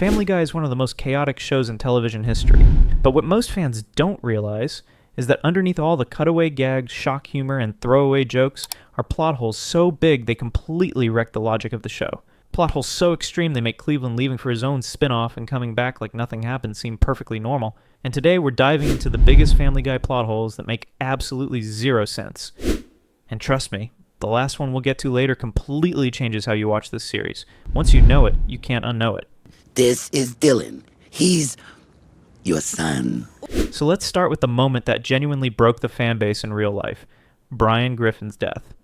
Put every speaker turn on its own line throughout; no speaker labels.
Family Guy is one of the most chaotic shows in television history, but what most fans don't realize is that underneath all the cutaway gags, shock humor, and throwaway jokes are plot holes so big they completely wreck the logic of the show. Plot holes so extreme they make Cleveland leaving for his own spin-off and coming back like nothing happened seem perfectly normal. And today we're diving into the biggest Family Guy plot holes that make absolutely zero sense. And trust me, the last one we'll get to later completely changes how you watch this series. Once you know it, you can't unknow it.
This is Dylan. He's your son.
So let's start with the moment that genuinely broke the fan base in real life, Brian Griffin's death.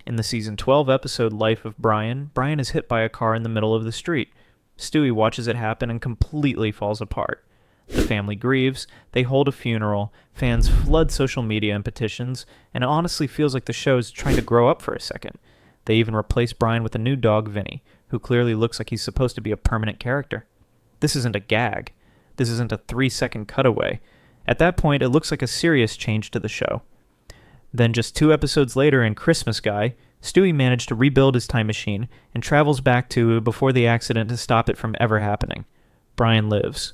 In the season 12 episode Life of Brian, Brian is hit by a car in the middle of the street. Stewie watches it happen and completely falls apart. The family grieves, they hold a funeral, fans flood social media and petitions, and it honestly feels like the show is trying to grow up for a second. They even replace Brian with a new dog, Vinny, who clearly looks like he's supposed to be a permanent character. This isn't a gag. This isn't a 3-second cutaway. At that point, it looks like a serious change to the show. Then just 2 episodes later in Christmas Guy, Stewie managed to rebuild his time machine and travels back to before the accident to stop it from ever happening. Brian lives.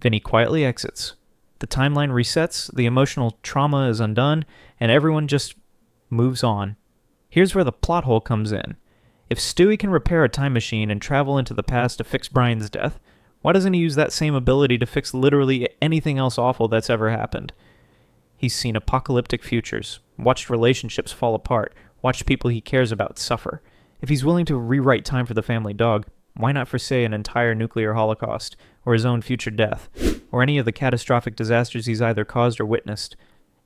Vinny quietly exits. The timeline resets, the emotional trauma is undone, and everyone just moves on. Here's where the plot hole comes in. If Stewie can repair a time machine and travel into the past to fix Brian's death, why doesn't he use that same ability to fix literally anything else awful that's ever happened? He's seen apocalyptic futures, watched relationships fall apart, watched people he cares about suffer. If he's willing to rewrite time for the family dog, why not for, say, an entire nuclear holocaust, or his own future death, or any of the catastrophic disasters he's either caused or witnessed?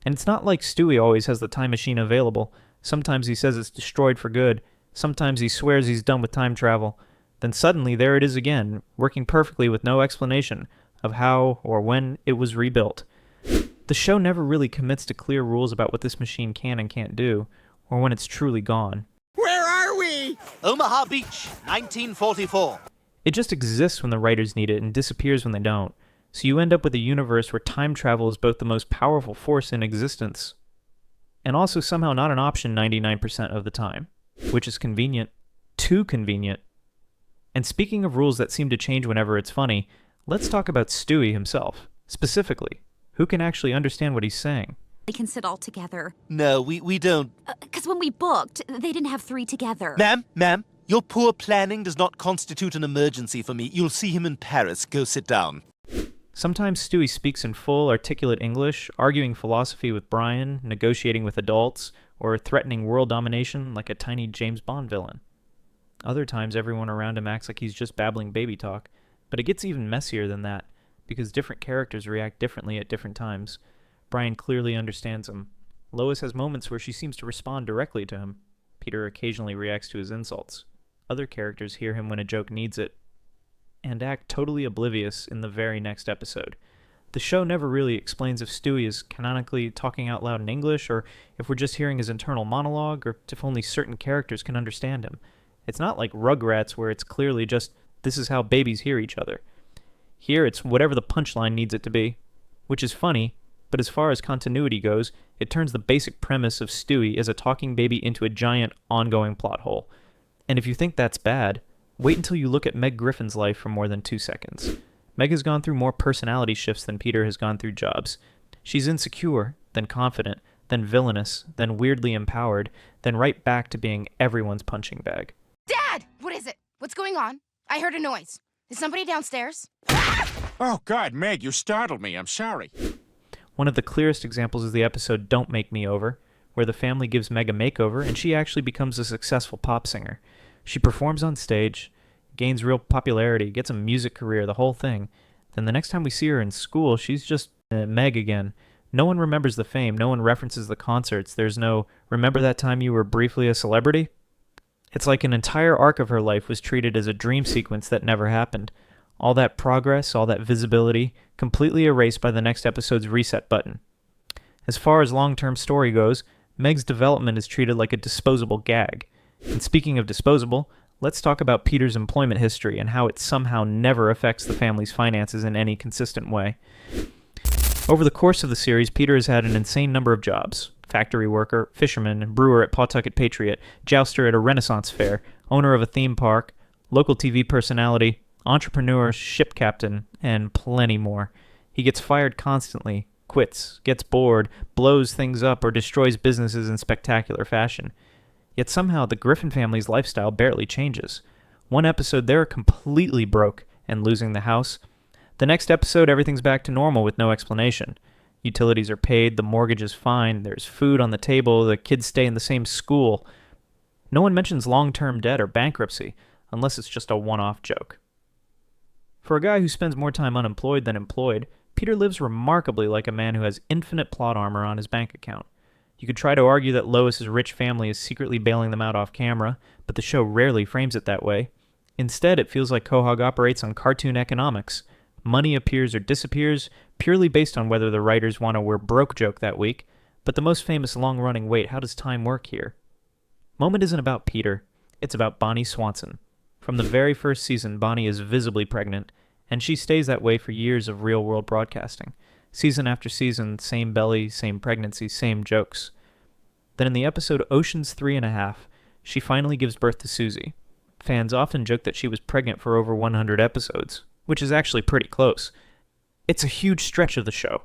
And it's not like Stewie always has the time machine available. Sometimes he says it's destroyed for good. Sometimes he swears he's done with time travel. Then suddenly there it is again, working perfectly with no explanation of how or when it was rebuilt. The show never really commits to clear rules about what this machine can and can't do, or when it's truly gone.
Where are we?
Omaha Beach, 1944.
It just exists when the writers need it and disappears when they don't. So you end up with a universe where time travel is both the most powerful force in existence, and also somehow not an option 99% of the time. Which is convenient. Too convenient. And speaking of rules that seem to change whenever it's funny, let's talk about Stewie himself. Specifically, who can actually understand what he's saying?
They can sit all together.
No, we don't.
'Cause when we booked, they didn't have 3 together.
Ma'am, your poor planning does not constitute an emergency for me. You'll see him in Paris. Go sit down.
Sometimes Stewie speaks in full, articulate English, arguing philosophy with Brian, negotiating with adults, or threatening world domination like a tiny James Bond villain. Other times everyone around him acts like he's just babbling baby talk, but it gets even messier than that, because different characters react differently at different times. Brian clearly understands him. Lois has moments where she seems to respond directly to him. Peter occasionally reacts to his insults. Other characters hear him when a joke needs it, and act totally oblivious in the very next episode. The show never really explains if Stewie is canonically talking out loud in English, or if we're just hearing his internal monologue, or if only certain characters can understand him. It's not like Rugrats where it's clearly just, this is how babies hear each other. Here it's whatever the punchline needs it to be, which is funny, but as far as continuity goes, it turns the basic premise of Stewie as a talking baby into a giant, ongoing plot hole. And if you think that's bad, wait until you look at Meg Griffin's life for more than 2 seconds. Meg has gone through more personality shifts than Peter has gone through jobs. She's insecure, then confident, then villainous, then weirdly empowered, then right back to being everyone's punching bag.
Dad! What is it? What's going on? I heard a noise. Is somebody downstairs?
Oh, God, Meg, you startled me. I'm sorry.
One of the clearest examples is the episode Don't Make Me Over, where the family gives Meg a makeover and she actually becomes a successful pop singer. She performs on stage, gains real popularity, gets a music career, the whole thing. Then the next time we see her in school, she's just Meg again. No one remembers the fame, no one references the concerts, there's no, remember that time you were briefly a celebrity? It's like an entire arc of her life was treated as a dream sequence that never happened. All that progress, all that visibility, completely erased by the next episode's reset button. As far as long-term story goes, Meg's development is treated like a disposable gag. And speaking of disposable, let's talk about Peter's employment history and how it somehow never affects the family's finances in any consistent way. Over the course of the series, Peter has had an insane number of jobs. Factory worker, fisherman, brewer at Pawtucket Patriot, jouster at a Renaissance fair, owner of a theme park, local TV personality, entrepreneur, ship captain, and plenty more. He gets fired constantly, quits, gets bored, blows things up, or destroys businesses in spectacular fashion. Yet somehow the Griffin family's lifestyle barely changes. One episode they're completely broke and losing the house. The next episode everything's back to normal with no explanation. Utilities are paid, the mortgage is fine, there's food on the table, the kids stay in the same school. No one mentions long-term debt or bankruptcy, unless it's just a one-off joke. For a guy who spends more time unemployed than employed, Peter lives remarkably like a man who has infinite plot armor on his bank account. You could try to argue that Lois's rich family is secretly bailing them out off camera, but the show rarely frames it that way. Instead, it feels like Quahog operates on cartoon economics. Money appears or disappears, purely based on whether the writers want a we're broke joke that week, but the most famous long-running wait, how does time work here? Moment isn't about Peter, it's about Bonnie Swanson. From the very first season, Bonnie is visibly pregnant, and she stays that way for years of real-world broadcasting. Season after season, same belly, same pregnancy, same jokes. Then in the episode Ocean's 3.5, she finally gives birth to Susie. Fans often joke that she was pregnant for over 100 episodes, which is actually pretty close. It's a huge stretch of the show.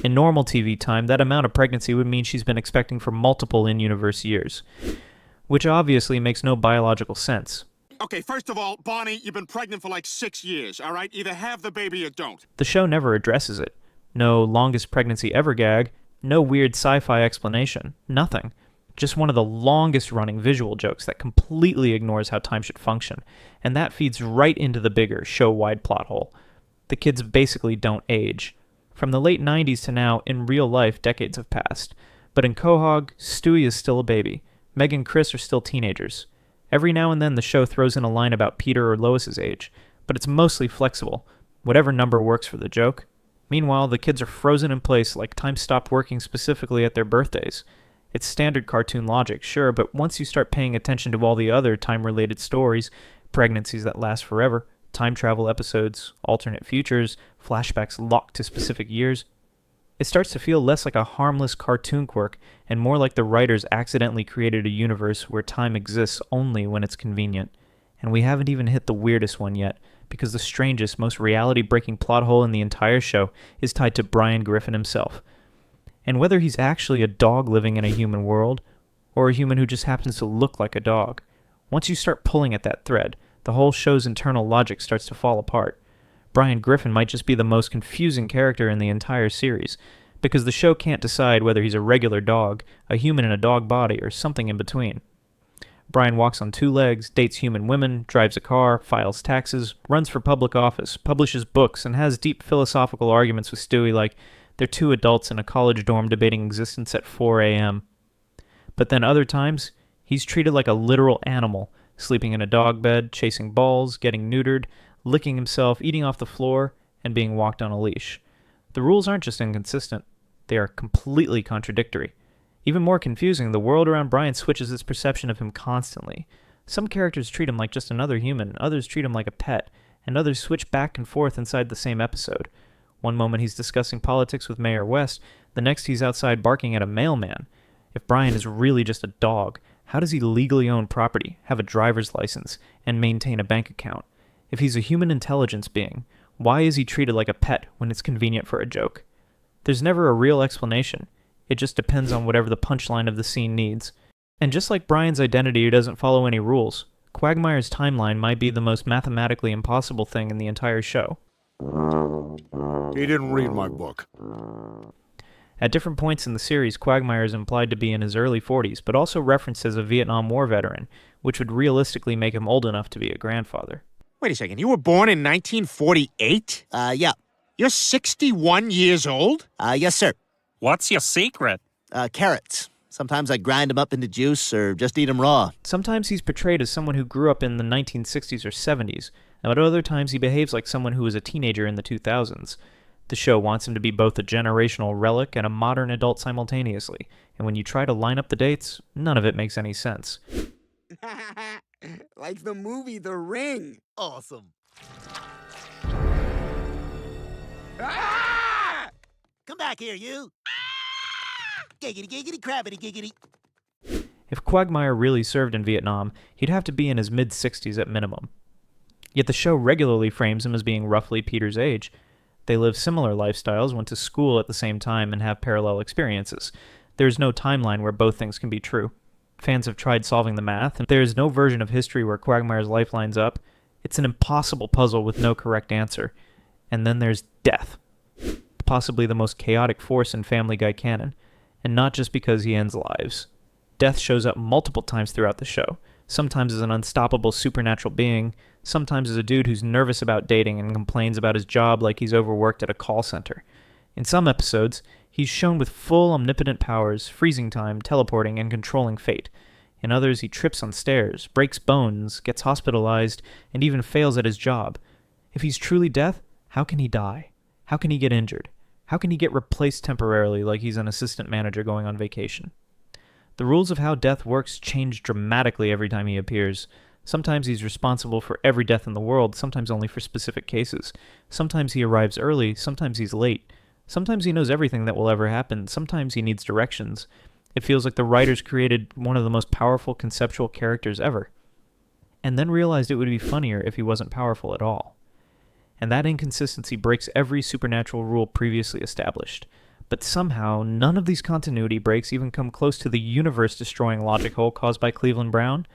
In normal TV time, that amount of pregnancy would mean she's been expecting for multiple in-universe years, which obviously makes no biological sense.
Okay, first of all, Bonnie, you've been pregnant for like 6 years, all right? Either have the baby or don't.
The show never addresses it. No longest pregnancy ever gag, no weird sci-fi explanation, nothing. Just one of the longest running visual jokes that completely ignores how time should function, and that feeds right into the bigger, show-wide plot hole. The kids basically don't age. From the late 90s to now, in real life, decades have passed. But in Quahog, Stewie is still a baby. Meg and Chris are still teenagers. Every now and then the show throws in a line about Peter or Lois's age, but it's mostly flexible. Whatever number works for the joke. Meanwhile, the kids are frozen in place like time stopped working specifically at their birthdays. It's standard cartoon logic, sure, but once you start paying attention to all the other time-related stories, pregnancies that last forever, time travel episodes, alternate futures, flashbacks locked to specific years, it starts to feel less like a harmless cartoon quirk and more like the writers accidentally created a universe where time exists only when it's convenient. And we haven't even hit the weirdest one yet, because the strangest, most reality-breaking plot hole in the entire show is tied to Brian Griffin himself. And whether he's actually a dog living in a human world, or a human who just happens to look like a dog, once you start pulling at that thread, the whole show's internal logic starts to fall apart. Brian Griffin might just be the most confusing character in the entire series, because the show can't decide whether he's a regular dog, a human in a dog body, or something in between. Brian walks on 2 legs, dates human women, drives a car, files taxes, runs for public office, publishes books, and has deep philosophical arguments with Stewie like they're 2 adults in a college dorm debating existence at 4 a.m. But then other times, he's treated like a literal animal, sleeping in a dog bed, chasing balls, getting neutered, licking himself, eating off the floor, and being walked on a leash. The rules aren't just inconsistent, they are completely contradictory. Even more confusing, the world around Brian switches its perception of him constantly. Some characters treat him like just another human, others treat him like a pet, and others switch back and forth inside the same episode. One moment he's discussing politics with Mayor West, the next he's outside barking at a mailman. If Brian is really just a dog, how does he legally own property, have a driver's license, and maintain a bank account? If he's a human intelligence being, why is he treated like a pet when it's convenient for a joke? There's never a real explanation. It just depends on whatever the punchline of the scene needs. And just like Brian's identity doesn't follow any rules, Quagmire's timeline might be the most mathematically impossible thing in the entire show.
He didn't read my book.
At different points in the series, Quagmire is implied to be in his early 40s, but also referenced as a Vietnam War veteran, which would realistically make him old enough to be a grandfather.
Wait a second, you were born in 1948?
Yeah.
You're 61 years old?
Yes, sir.
What's your secret?
Carrots. Sometimes I grind them up into juice or just eat them raw.
Sometimes he's portrayed as someone who grew up in the 1960s or 70s, but other times he behaves like someone who was a teenager in the 2000s. The show wants him to be both a generational relic and a modern adult simultaneously, and when you try to line up the dates, none of it makes any sense.
Like the movie The Ring.
Awesome.
Ah! Come back here, you. Giggity, giggity, crabbity, giggity.
If Quagmire really served in Vietnam, he'd have to be in his mid-60s at minimum. Yet the show regularly frames him as being roughly Peter's age. They live similar lifestyles, went to school at the same time, and have parallel experiences. There is no timeline where both things can be true. Fans have tried solving the math, and there is no version of history where Quagmire's life lines up. It's an impossible puzzle with no correct answer. And then there's death, possibly the most chaotic force in Family Guy canon, and not just because he ends lives. Death shows up multiple times throughout the show, sometimes as an unstoppable supernatural being, sometimes as a dude who's nervous about dating and complains about his job like he's overworked at a call center. In some episodes, he's shown with full omnipotent powers, freezing time, teleporting, and controlling fate. In others, he trips on stairs, breaks bones, gets hospitalized, and even fails at his job. If he's truly death, how can he die? How can he get injured? How can he get replaced temporarily like he's an assistant manager going on vacation? The rules of how death works change dramatically every time he appears. Sometimes he's responsible for every death in the world, sometimes only for specific cases. Sometimes he arrives early, sometimes he's late. Sometimes he knows everything that will ever happen, sometimes he needs directions. It feels like the writers created one of the most powerful conceptual characters ever, and then realized it would be funnier if he wasn't powerful at all. And that inconsistency breaks every supernatural rule previously established. But somehow, none of these continuity breaks even come close to the universe-destroying logic hole caused by Cleveland Brown.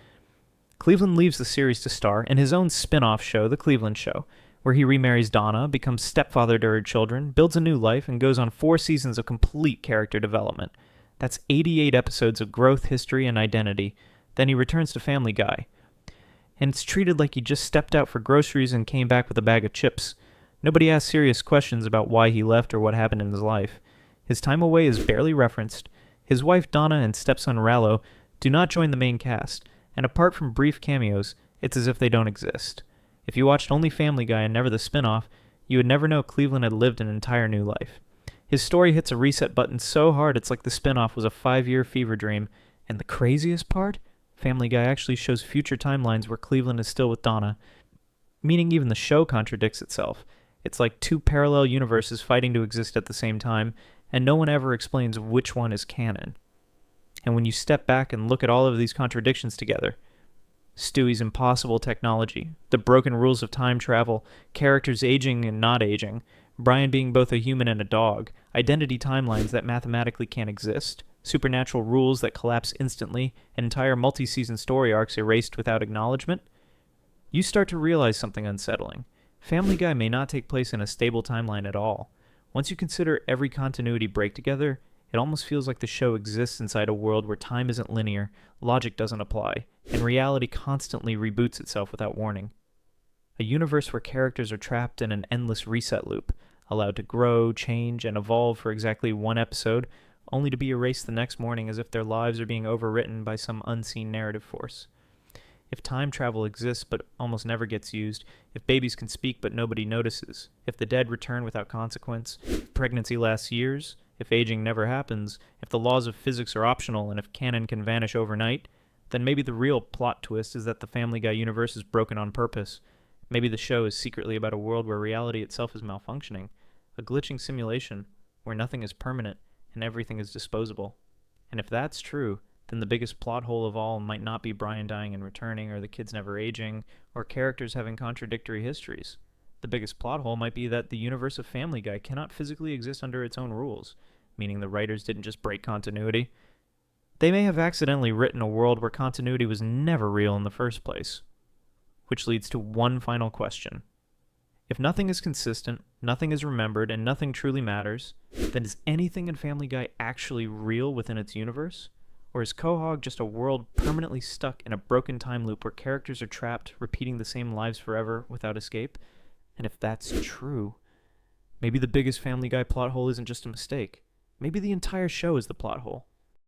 Cleveland leaves the series to star in his own spin-off show, The Cleveland Show, where he remarries Donna, becomes stepfather to her children, builds a new life, and goes on 4 seasons of complete character development. That's 88 episodes of growth, history, and identity. Then he returns to Family Guy. And it's treated like he just stepped out for groceries and came back with a bag of chips. Nobody asks serious questions about why he left or what happened in his life. His time away is barely referenced. His wife Donna and stepson Rallo do not join the main cast, and apart from brief cameos, it's as if they don't exist. If you watched only Family Guy and never the spin-off, you would never know Cleveland had lived an entire new life. His story hits a reset button so hard it's like the spin-off was a 5-year fever dream, and the craziest part? Family Guy actually shows future timelines where Cleveland is still with Donna, meaning even the show contradicts itself. It's like 2 parallel universes fighting to exist at the same time, and no one ever explains which one is canon. And when you step back and look at all of these contradictions together, Stewie's impossible technology, the broken rules of time travel, characters aging and not aging, Brian being both a human and a dog, identity timelines that mathematically can't exist, supernatural rules that collapse instantly, and entire multi-season story arcs erased without acknowledgement, you start to realize something unsettling. Family Guy may not take place in a stable timeline at all. Once you consider every continuity break together, it almost feels like the show exists inside a world where time isn't linear, logic doesn't apply, and reality constantly reboots itself without warning. A universe where characters are trapped in an endless reset loop, allowed to grow, change, and evolve for exactly 1 episode, only to be erased the next morning as if their lives are being overwritten by some unseen narrative force. If time travel exists but almost never gets used, if babies can speak but nobody notices, if the dead return without consequence, if pregnancy lasts years, if aging never happens, if the laws of physics are optional, and if canon can vanish overnight, then maybe the real plot twist is that the Family Guy universe is broken on purpose. Maybe the show is secretly about a world where reality itself is malfunctioning, a glitching simulation where nothing is permanent and everything is disposable. And if that's true, then the biggest plot hole of all might not be Brian dying and returning, or the kids never aging, or characters having contradictory histories. The biggest plot hole might be that the universe of Family Guy cannot physically exist under its own rules, meaning the writers didn't just break continuity. They may have accidentally written a world where continuity was never real in the first place. Which leads to one final question. If nothing is consistent, nothing is remembered, and nothing truly matters, then is anything in Family Guy actually real within its universe? Or is Quahog just a world permanently stuck in a broken time loop where characters are trapped, repeating the same lives forever without escape? And if that's true, maybe the biggest Family Guy plot hole isn't just a mistake. Maybe the entire show is the plot hole.